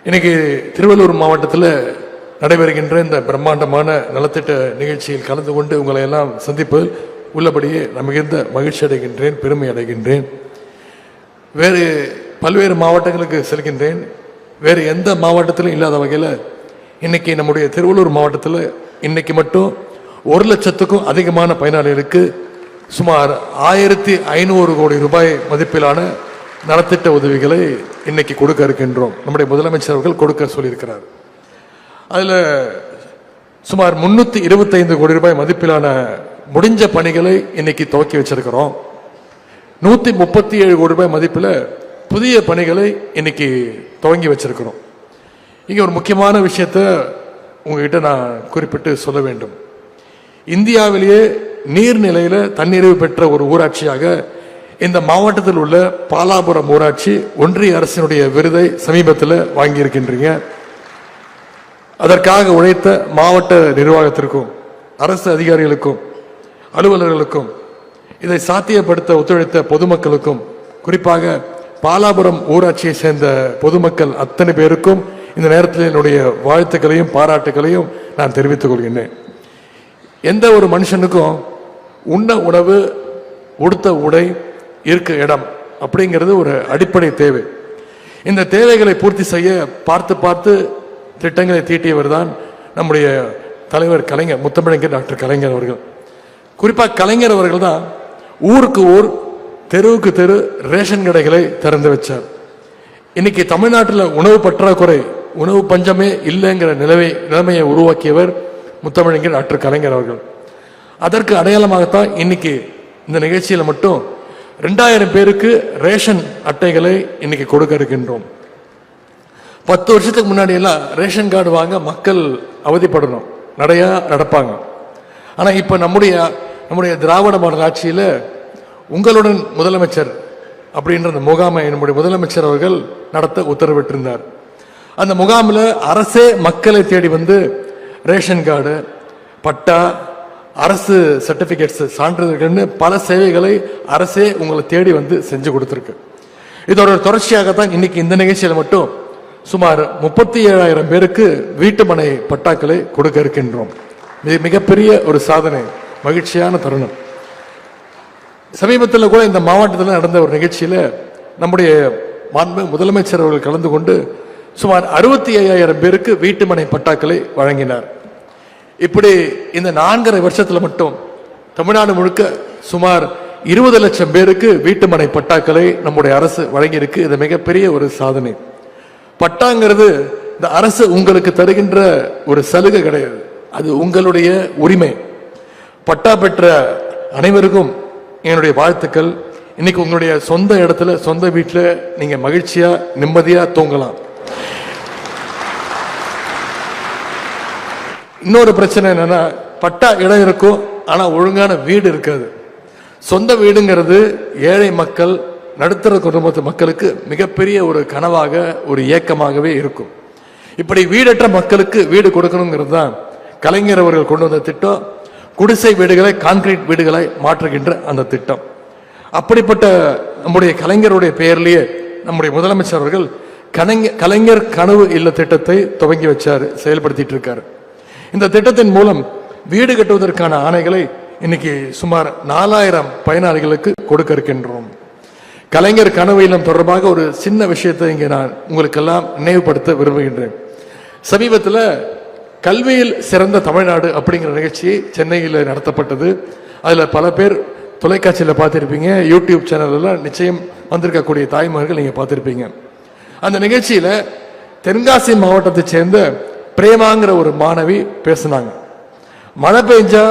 இன்னைக்கு திருவள்ளூர் மாவட்டத்தில் நடைபெறுகின்ற இந்த பிரம்மாண்டமான நலத்திட்ட நிகழ்ச்சியில் கலந்து கொண்டு உங்களை எல்லாம் சந்திப்பதில் உள்ளபடியே நான் மிகுந்த மகிழ்ச்சி அடைகின்றேன், பெருமை அடைகின்றேன். வேறு பல்வேறு மாவட்டங்களுக்கு செல்கின்றேன். வேறு எந்த மாவட்டத்திலும் இல்லாத வகையில் இன்னைக்கு நம்முடைய திருவள்ளூர் மாவட்டத்தில் இன்னைக்கு மட்டும் 1,00,000க்கும் அதிகமான பயனாளிகளுக்கு சுமார் 1,500 கோடி ரூபாய் மதிப்பிலான நலத்திட்ட உதவிகளை இன்னைக்கு கொடுக்க இருக்கின்றோம். நம்முடைய முதலமைச்சர் அவர்கள் கொடுக்க சொல்லியிருக்கிறார். அதில் சுமார் 325 கோடி ரூபாய் மதிப்பிலான முடிஞ்ச பணிகளை இன்னைக்கு துவக்கி வச்சிருக்கிறோம். 137 கோடி ரூபாய் மதிப்பில் புதிய பணிகளை இன்னைக்கு துவங்கி வச்சிருக்கிறோம். இங்கே ஒரு முக்கியமான விஷயத்தை உங்ககிட்ட நான் குறிப்பிட்டு சொல்ல வேண்டும். இந்தியாவிலேயே நீர்நிலையில் தன்னிறைவு பெற்ற ஒரு ஊராட்சியாக இந்த மாவட்டத்தில் உள்ள பாலாபுரம் ஊராட்சி ஒன்றிய அரசினுடைய விருதை சமீபத்தில் வாங்கியிருக்கின்றீங்க. அதற்காக உழைத்த மாவட்ட நிர்வாகத்திற்கும் அரசு அதிகாரிகளுக்கும் அலுவலர்களுக்கும் இதை சாத்தியப்படுத்த ஒத்துழைத்த பொதுமக்களுக்கும் குறிப்பாக பாலாபுரம் ஊராட்சியை சேர்ந்த பொதுமக்கள் அத்தனை பேருக்கும் இந்த நேரத்தில் என்னுடைய வாழ்த்துக்களையும் பாராட்டுகளையும் நான் தெரிவித்துக் கொள்கின்றேன். எந்த ஒரு மனுஷனுக்கும் உண்ண உணவு, உடுத்த உடை, இருக்க இடம் அப்படிங்கிறது ஒரு அடிப்படை தேவை. இந்த தேவைகளை பூர்த்தி செய்ய பார்த்து பார்த்து திட்டங்களை தீட்டியவர் தான் நம்முடைய தலைவர் கலைஞர், முத்தமிழறிஞர் டாக்டர் கலைஞர் அவர்கள். குறிப்பாக கலைஞர் அவர்கள் தான் ஊருக்கு ஊர், தெருவுக்கு தெரு ரேஷன் கடைகளை திறந்து வச்சார். இன்னைக்கு தமிழ்நாட்டில் உணவு பற்றாக்குறை, உணவு பஞ்சமே இல்லைங்கிற நிலைமையை உருவாக்கியவர் முத்தமிழறிஞர் டாக்டர் கலைஞர் அவர்கள். அதற்கு அடையாளமாகத்தான் இன்னைக்கு இந்த நிகழ்ச்சியில் மட்டும் 2000 பேருக்கு ரேஷன் அட்டைகளை இன்னைக்கு கொடுக்க இருக்கின்றோம். 10 வருஷத்துக்கு முன்னாடி எல்லாம் ரேஷன் கார்டு வாங்க மக்கள் அவதிப்படணும், நடப்பாங்க. ஆனா இப்ப நம்முடைய திராவிட மாடல் ஆட்சியில உங்களுடன் முதலமைச்சர் அப்படின்ற அந்த முகாமை நம்முடைய முதலமைச்சர் அவர்கள் நடத்த உத்தரவிட்டிருந்தார். அந்த முகாமில் அரசே மக்களை தேடி வந்து ரேஷன் கார்டு, பட்டா, அரசு சர்டிபிகேட்ஸ், சான்றிதழ்கள்னு பல சேவைகளை அரசே உங்களை தேடி வந்து செஞ்சு கொடுத்துருக்கு. இதோட தொடர்ச்சியாகத்தான் இன்னைக்கு இந்த நிகழ்ச்சியில் மட்டும் சுமார் 37,000 பேருக்கு வீட்டுமனை பட்டாக்களை கொடுக்க இருக்கின்றோம். மிகப்பெரிய ஒரு சாதனை, மகிழ்ச்சியான தருணம். சமீபத்தில் கூட இந்த மாவட்டத்தில் நடந்த ஒரு நிகழ்ச்சியில நம்முடைய மாண்பு முதலமைச்சர் அவர்கள் கலந்து கொண்டு சுமார் 65,000 பேருக்கு வீட்டுமனை பட்டாக்களை வழங்கினார். இப்படி இந்த 4.5 வருஷத்துல மட்டும் தமிழ்நாடு முழுக்க சுமார் 20 லட்சம் பேருக்கு வீட்டுமனை பட்டாக்களை நம்முடைய அரசு வழங்கியிருக்கு. இது மிகப்பெரிய ஒரு சாதனை. பட்டாங்கிறது இந்த அரசு உங்களுக்கு தருகின்ற ஒரு சலுகை கிடையாது, அது உங்களுடைய உரிமை. பட்டா பெற்ற அனைவருக்கும் என்னுடைய வாழ்த்துக்கள். இன்னைக்கு உங்களுடைய சொந்த இடத்துல, சொந்த வீட்டில் நீங்க மகிழ்ச்சியா நிம்மதியா தூங்கலாம். இன்னொரு பிரச்சனை என்னன்னா, பட்டா இடம் இருக்கும் ஆனா ஒழுங்கான வீடு இருக்காது. சொந்த வீடுங்கிறது ஏழை மக்கள், நடுத்தர குடும்பத்து மக்களுக்கு மிகப்பெரிய ஒரு கனவாக, ஒரு ஏக்கமாகவே இருக்கும். இப்படி வீடற்ற மக்களுக்கு வீடு கொடுக்கணுங்கிறது தான் கலைஞர் அவர்கள் கொண்டு வந்த திட்டம். குடிசை வீடுகளை கான்கிரீட் வீடுகளை மாற்றுகின்ற அந்த திட்டம். அப்படிப்பட்ட நம்முடைய கலைஞருடைய பெயர்லேயே நம்முடைய முதலமைச்சர் அவர்கள் கலைஞர் கனவு இல்ல திட்டத்தை துவங்கி வச்சாரு, செயல்படுத்திட்டு இருக்காரு. இந்த திட்டத்தின் மூலம் வீடு கட்டுவதற்கான ஆணைகளை இன்னைக்கு சுமார் 4,000 பயனாளிகளுக்கு கொடுக்க இருக்கின்றோம். கலைஞர் கனவு இல்லம் தொடர்பாக ஒரு சின்ன விஷயத்தை இங்கே நான் உங்களுக்கெல்லாம் நினைவுபடுத்த விரும்புகின்றேன். சமீபத்தில் கல்வியில் சிறந்த தமிழ்நாடு அப்படிங்கிற நிகழ்ச்சி சென்னையில் நடத்தப்பட்டது. அதில் பல பேர் தொலைக்காட்சியில் பார்த்துருப்பீங்க, யூடியூப் சேனல்லாம் நிச்சயம் வந்திருக்கக்கூடிய தாய்மார்கள் நீங்கள் பார்த்துருப்பீங்க. அந்த நிகழ்ச்சியில் தென்காசி மாவட்டத்தை சேர்ந்த பிரேமாங்கிற ஒரு மாணவி பேசினாங்க. மழை பெஞ்சா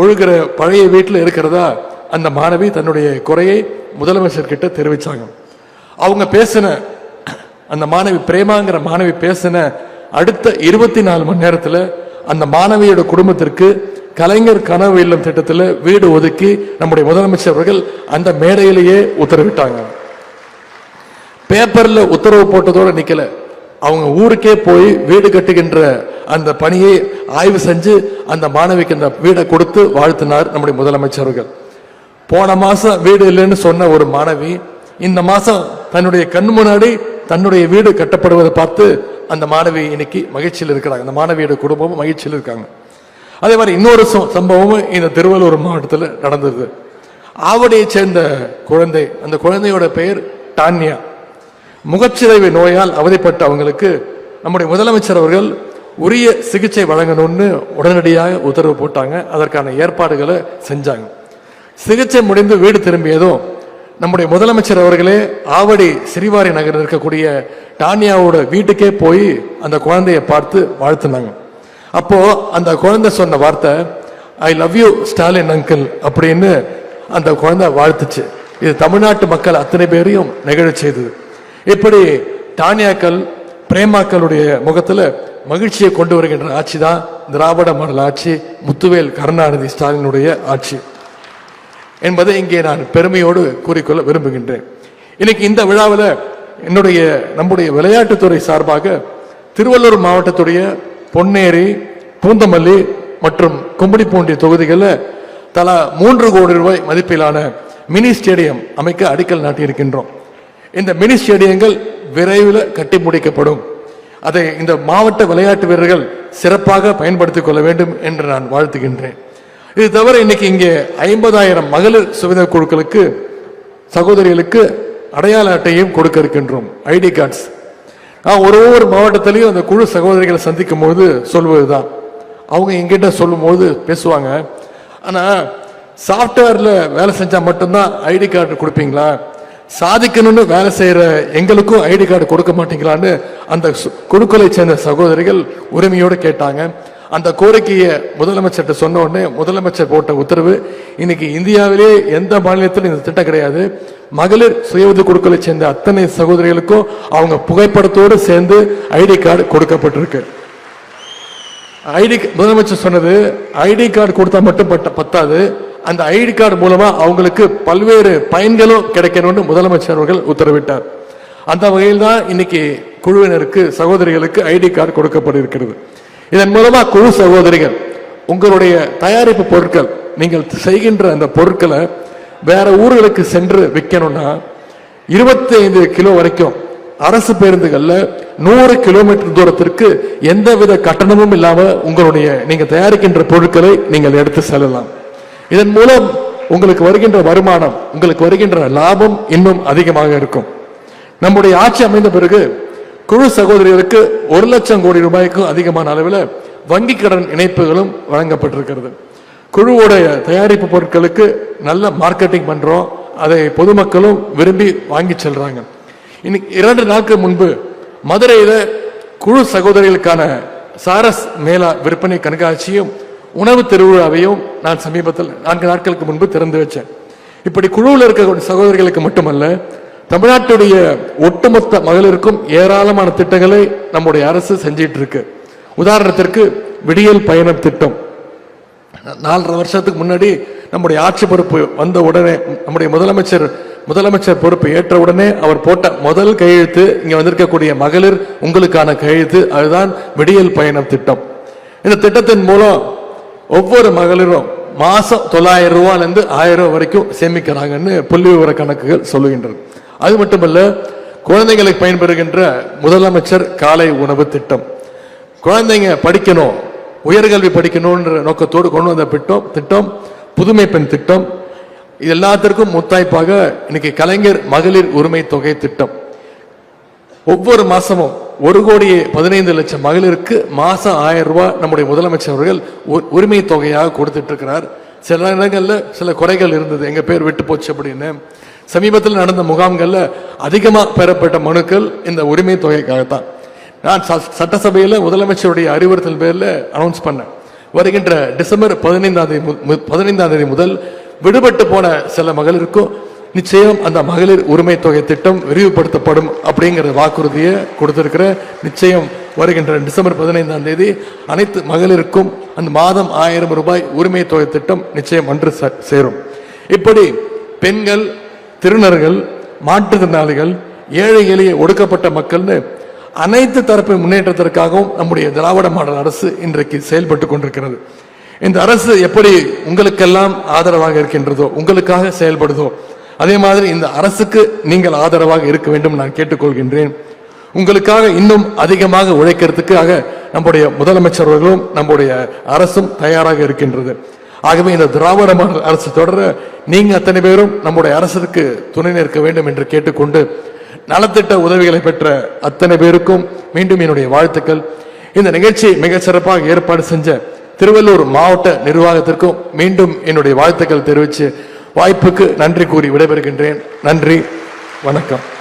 ஒழுகிற பழைய வீட்டில் இருக்கிறதா அந்த மாணவி தன்னுடைய குறையை முதலமைச்சர் கிட்ட தெரிவிச்சாங்க. அவங்க பேசின, அந்த மாணவி பிரேமாங்கிற மாணவி பேசின அடுத்த 24 மணி நேரத்தில் அந்த மாணவியோட குடும்பத்திற்கு கலைஞர் கனவு இல்லம் திட்டத்தில் வீடு ஒதுக்கி நம்முடைய முதலமைச்சர் அவர்கள் அந்த மேடையிலேயே உத்தரவிட்டாங்க. பேப்பர்ல உத்தரவு போட்டதோட நிக்கல, அவங்க ஊருக்கே போய் வீடு கட்டுகின்ற அந்த பணியை ஆய்வு செஞ்சு அந்த மாணவிக்கு அந்த வீடை கொடுத்து வாழ்த்தினார் நம்முடைய முதலமைச்சர்கள். போன மாசம் வீடு இல்லைன்னு சொன்ன ஒரு மாணவி இந்த மாசம் தன்னுடைய கண் முன்னாடி தன்னுடைய வீடு கட்டப்படுவதை பார்த்து அந்த மாணவி இன்னைக்கு மகிழ்ச்சியில் இருக்கிறாங்க. அந்த மாணவியோட குடும்பமும் மகிழ்ச்சியில் இருக்காங்க. அதே மாதிரி இன்னொரு சம்பவமும் இந்த திருவள்ளூர் மாவட்டத்தில் நடந்தது. ஆவடியை சேர்ந்த குழந்தை, அந்த குழந்தையோட பெயர் டான்யா. முகச்சிதைவு நோயால் அவதிப்பட்ட அவங்களுக்கு நம்முடைய முதலமைச்சர் அவர்கள் உரிய சிகிச்சை வழங்கணும்னு உடனடியாக உத்தரவு போட்டாங்க. அதற்கான ஏற்பாடுகளை செஞ்சாங்க. சிகிச்சை முடிந்து வீடு திரும்பியதும் நம்முடைய முதலமைச்சர் அவர்களே ஆவடி சிறிவாரி நகரில் இருக்கக்கூடிய டானியாவோட வீட்டுக்கே போய் அந்த குழந்தைய பார்த்து வாழ்த்துனாங்க. அப்போ அந்த குழந்தை சொன்ன வார்த்தை, I love you Stalin uncle அப்படின்னு அந்த குழந்தை வாழ்த்துச்சு. இது தமிழ்நாட்டு மக்கள் அத்தனை பேரையும் நிகழச் செய்தது. இப்படி டானியாக்கள் பிரேமாக்களுடைய முகத்துல மகிழ்ச்சியை கொண்டு வருகின்ற ஆட்சி தான் திராவிட மாடல் ஆட்சி, முத்துவேல் கருணாநிதி ஸ்டாலினுடைய ஆட்சி என்பதை இங்கே நான் பெருமையோடு கூறிக்கொள்ள விரும்புகின்றேன். இன்னைக்கு இந்த விழாவில் நம்முடைய விளையாட்டுத்துறை சார்பாக திருவள்ளூர் மாவட்டத்துடைய பொன்னேரி, பூந்தமல்லி மற்றும் கும்படிப்பூண்டி தொகுதிகளில் தலா 3 கோடி ரூபாய் மதிப்பிலான மினி ஸ்டேடியம் அமைக்க அடிக்கல் நாட்டியிருக்கின்றோம். இந்த மினி ஸ்டேடியங்கள் விரைவில் கட்டி முடிக்கப்படும். அதை இந்த மாவட்ட விளையாட்டு வீரர்கள் சிறப்பாக பயன்படுத்திக் கொள்ள வேண்டும் என்று நான் வாழ்த்துகின்றேன். இது தவிர இன்னைக்கு இங்கே 50,000 மகளிர் சுவித குழுக்களுக்கு சகோதரிகளுக்கு அடையாள அட்டையும் கொடுக்க இருக்கின்றோம், ஐடி கார்ட்ஸ். ஒவ்வொரு மாவட்டத்திலையும் அந்த குழு சகோதரிகளை சந்திக்கும் போது சொல்வதுதான், அவங்க எங்கிட்ட சொல்லும் போது பேசுவாங்க, ஆனா சாப்ட்வேர்ல வேலை செஞ்சா மட்டும்தான் ஐடி கார்டு கொடுப்பீங்களா, சாதிக்கணும்னு வேலை செய்யற எங்களுக்கும் ஐடி கார்டு கொடுக்க மாட்டீங்களான்னு அந்த குழுக்களை சேர்ந்த சகோதரிகள் உரிமையோடு கேட்டாங்க. அந்த கோரிக்கையை முதலமைச்சர்கிட்ட சொன்ன உடனே முதலமைச்சர் போட்ட உத்தரவு, இன்னைக்கு இந்தியாவிலே எந்த மாநிலத்திலும் இந்த திட்டம் கிடையாது. மகளிர் சுய உதவி குழுக்களை சேர்ந்த அத்தனை சகோதரிகளுக்கும் அவங்க புகைப்படத்தோடு சேர்ந்து ஐடி கார்டு கொடுக்கப்பட்டிருக்கு. முதலமைச்சர் சொன்னது, ஐடி கார்டு கொடுத்தா மட்டும் பத்தாது, அந்த ஐடி கார்டு மூலமா அவங்களுக்கு பல்வேறு பயன்களும் கிடைக்கணும்னு முதலமைச்சர் அவர்கள் உத்தரவிட்டார். அந்த வகையில் தான் இன்னைக்கு குழுவினருக்கு சகோதரிகளுக்கு ஐடி கார்டு கொடுக்கப்பட்டிருக்கிறது. இதன் மூலமா குழு சகோதரிகள் உங்களுடைய தயாரிப்பு பொருட்கள், நீங்கள் செய்கின்ற அந்த பொருட்களை வேற ஊர்களுக்கு சென்று விற்கணும்னா 25 கிலோ வரைக்கும் அரசு பேருந்துகள்ல 100 கிலோமீட்டர் தூரத்திற்கு எந்தவித கட்டணமும் இல்லாம உங்களுடைய நீங்க தயாரிக்கின்ற பொருட்களை நீங்கள் எடுத்து செல்லலாம். இதன் மூலம் உங்களுக்கு வருகின்ற வருமானம், உங்களுக்கு வருகின்ற லாபம் இன்னும் அதிகமாக இருக்கும். நம்முடைய ஆட்சி அமைந்த பிறகு குழு சகோதரிகளுக்கு 1 லட்சம் கோடி ரூபாய்க்கும் அதிகமான அளவில் வங்கி கடன் இணைப்புகளும் வழங்கப்பட்டிருக்கிறது. குழுவோடைய தயாரிப்பு பொருட்களுக்கு நல்ல மார்க்கெட்டிங் பண்றோம், அதை பொதுமக்களும் விரும்பி வாங்கி செல்றாங்க. இன்னைக்கு 2 நாட்கள் முன்பு மதுரையில குழு சகோதரிகளுக்கான சாரஸ் மேளா விற்பனை கண்காட்சியும் உணவு திருவிழாவையும் நான் சமீபத்தில் 4 நாட்களுக்கு முன்பு திறந்து வச்சேன். இப்படி குழுவில் இருக்க சகோதரிகளுக்கு மட்டுமல்ல, தமிழ்நாட்டுடைய ஒட்டுமொத்த மகளிருக்கும் ஏராளமான திட்டங்களை நம்முடைய அரசு செஞ்சிட்டு இருக்கு. உதாரணத்திற்கு விடியல் பயணம் திட்டம் 4.5 வருஷத்துக்கு முன்னாடி நம்முடைய ஆட்சி பொறுப்பு வந்த உடனே நம்முடைய முதலமைச்சர் பொறுப்பு ஏற்ற உடனே அவர் போட்ட முதல் கையெழுத்து, இங்க வந்திருக்கக்கூடிய மகளிர் உங்களுக்கான கையெழுத்து, அதுதான் விடியல் பயணம் திட்டம். இந்த திட்டத்தின் மூலம் ஒவ்வொரு மகளிரும் மாசம் 900 ரூபாயிலிருந்து 1000 ரூபாய் வரைக்கும் சேமிக்கிறாங்கன்னு புள்ளி விவர கணக்குகள் சொல்லுகின்றது. அது மட்டுமல்ல, குழந்தைகளுக்கு பயன்பெறுகின்ற முதலமைச்சர் காலை உணவு திட்டம், குழந்தைங்க படிக்கணும், உயர்கல்வி படிக்கணும்ன்ற நோக்கத்தோடு கொண்டு வந்த திட்டம் புதுமை பெண் திட்டம். இது எல்லாத்திற்கும் முத்தாய்ப்பாக இன்னைக்கு கலைஞர் மகளிர் உரிமை தொகை திட்டம். ஒவ்வொரு மாசமும் 1,15,00,000 மகளிருக்கு மாசம் 1000 ரூபாய் நம்முடைய முதலமைச்சர் அவர்கள் உரிமை தொகையாக கொடுத்துட்டு இருக்கிறார். சில இடங்கள்ல சில குறைகள் இருந்தது, எங்க பேர் விட்டு போச்சு அப்படின்னு. சமீபத்தில் நடந்த முகாம்கள்ல அதிகமா பெறப்பட்ட மனுக்கள் இந்த உரிமை தொகைக்காகத்தான். நான் சட்டசபையில முதலமைச்சருடைய அறிவுறுத்தல் பேர்ல அனௌன்ஸ் பண்ணேன், வருகின்ற டிசம்பர் 15ஆம் தேதி முதல் விடுபட்டு போன சில மகளிருக்கும் நிச்சயம் அந்த மகளிர் உரிமை தொகை திட்டம் விரிவுபடுத்தப்படும் அப்படிங்கிற வாக்குறுதியை கொடுத்திருக்கிற. நிச்சயம் வருகின்ற டிசம்பர் 15ஆம் தேதி அனைத்து மகளிருக்கும் அந்த மாதம் 1000 ரூபாய் உரிமை தொகை திட்டம் நிச்சயம் அன்று சேரும். இப்படி பெண்கள், திருநர்கள், மாற்றுத்திறனாளிகள், ஏழை எளிய ஒடுக்கப்பட்ட மக்கள்னு அனைத்து தரப்பு முன்னேற்றத்திற்காகவும் நம்முடைய திராவிட மாடல் அரசு இன்றைக்கு செயல்பட்டு கொண்டிருக்கிறது. இந்த அரசு எப்படி உங்களுக்கெல்லாம் ஆதரவாக இருக்கின்றதோ, உங்களுக்காக செயல்படுதோ, அதே மாதிரி இந்த அரசுக்கு நீங்கள் ஆதரவாக இருக்க வேண்டும் நான் கேட்டுக்கொள்கின்றேன். உங்களுக்காக இன்னும் அதிகமாக உழைக்கிறதுக்காக நம்முடைய முதலமைச்சர் அவர்களும் நம்முடைய அரசும் தயாராக இருக்கின்றது. ஆகவே இந்த திராவிட மாடல் அரசு தொடர நீங்க அத்தனை பேரும் நம்முடைய அரசுக்கு துணை நிற்க வேண்டும் என்று கேட்டுக்கொண்டு, நலத்திட்ட உதவிகளை பெற்ற அத்தனை பேருக்கும் மீண்டும் என்னுடைய வாழ்த்துக்கள். இந்த நிகழ்ச்சியை மிக சிறப்பாக ஏற்பாடு செஞ்ச திருவள்ளூர் மாவட்ட நிர்வாகத்திற்கும் மீண்டும் என்னுடைய வாழ்த்துக்கள் தெரிவித்து வாய்ப்புக்கு நன்றி கூறி விடைபெறுகின்றேன். நன்றி, வணக்கம்.